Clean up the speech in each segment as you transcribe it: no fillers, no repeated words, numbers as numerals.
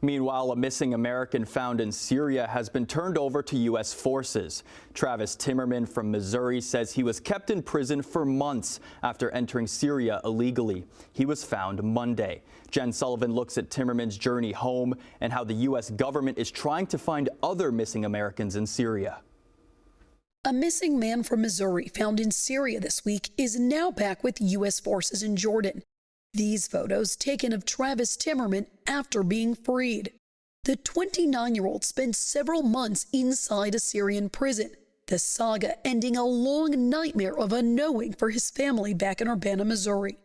Meanwhile, a missing American found in Syria has been turned over to U.S. forces. Travis Timmerman from Missouri says he was kept in prison for months after entering Syria illegally. He was found Monday. Jen Sullivan looks at Timmerman's journey home and how the U.S. government is trying to find other missing Americans in Syria. A missing man from Missouri found in Syria this week is now back with U.S. forces in Jordan. These photos taken of Travis Timmerman after being freed. The 29-year-old spent several months inside a Syrian prison, the saga ending a long nightmare of unknowing for his family back in Urbana, Missouri.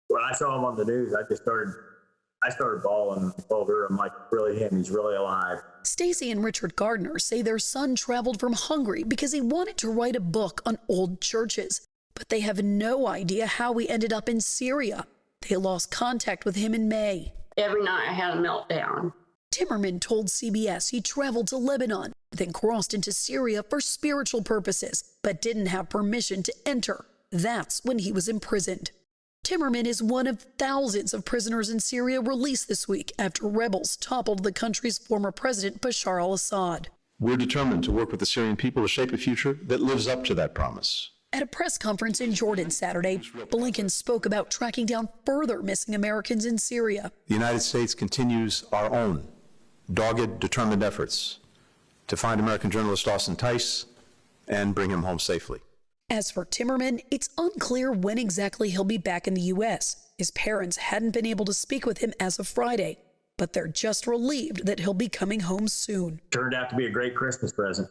When I saw him on the news, I started bawling. I told her, I'm like, really him, he's really alive. Stacy and Richard Gardner say their son traveled from Hungary because he wanted to write a book on old churches, but they have no idea how he ended up in Syria. They lost contact with him in May. Every night I had a meltdown. Timmerman told CBS he traveled to Lebanon, then crossed into Syria for spiritual purposes, but didn't have permission to enter. That's when he was imprisoned. Timmerman is one of thousands of prisoners in Syria released this week after rebels toppled the country's former president Bashar al-Assad. We're determined to work with the Syrian people to shape a future that lives up to that promise. At a press conference in Jordan Saturday, Blinken spoke about tracking down further missing Americans in Syria. The United States continues our own dogged, determined efforts to find American journalist Austin Tice and bring him home safely. As for Timmerman, it's unclear when exactly he'll be back in the U.S. His parents hadn't been able to speak with him as of Friday, but they're just relieved that he'll be coming home soon. Turned out to be a great Christmas present.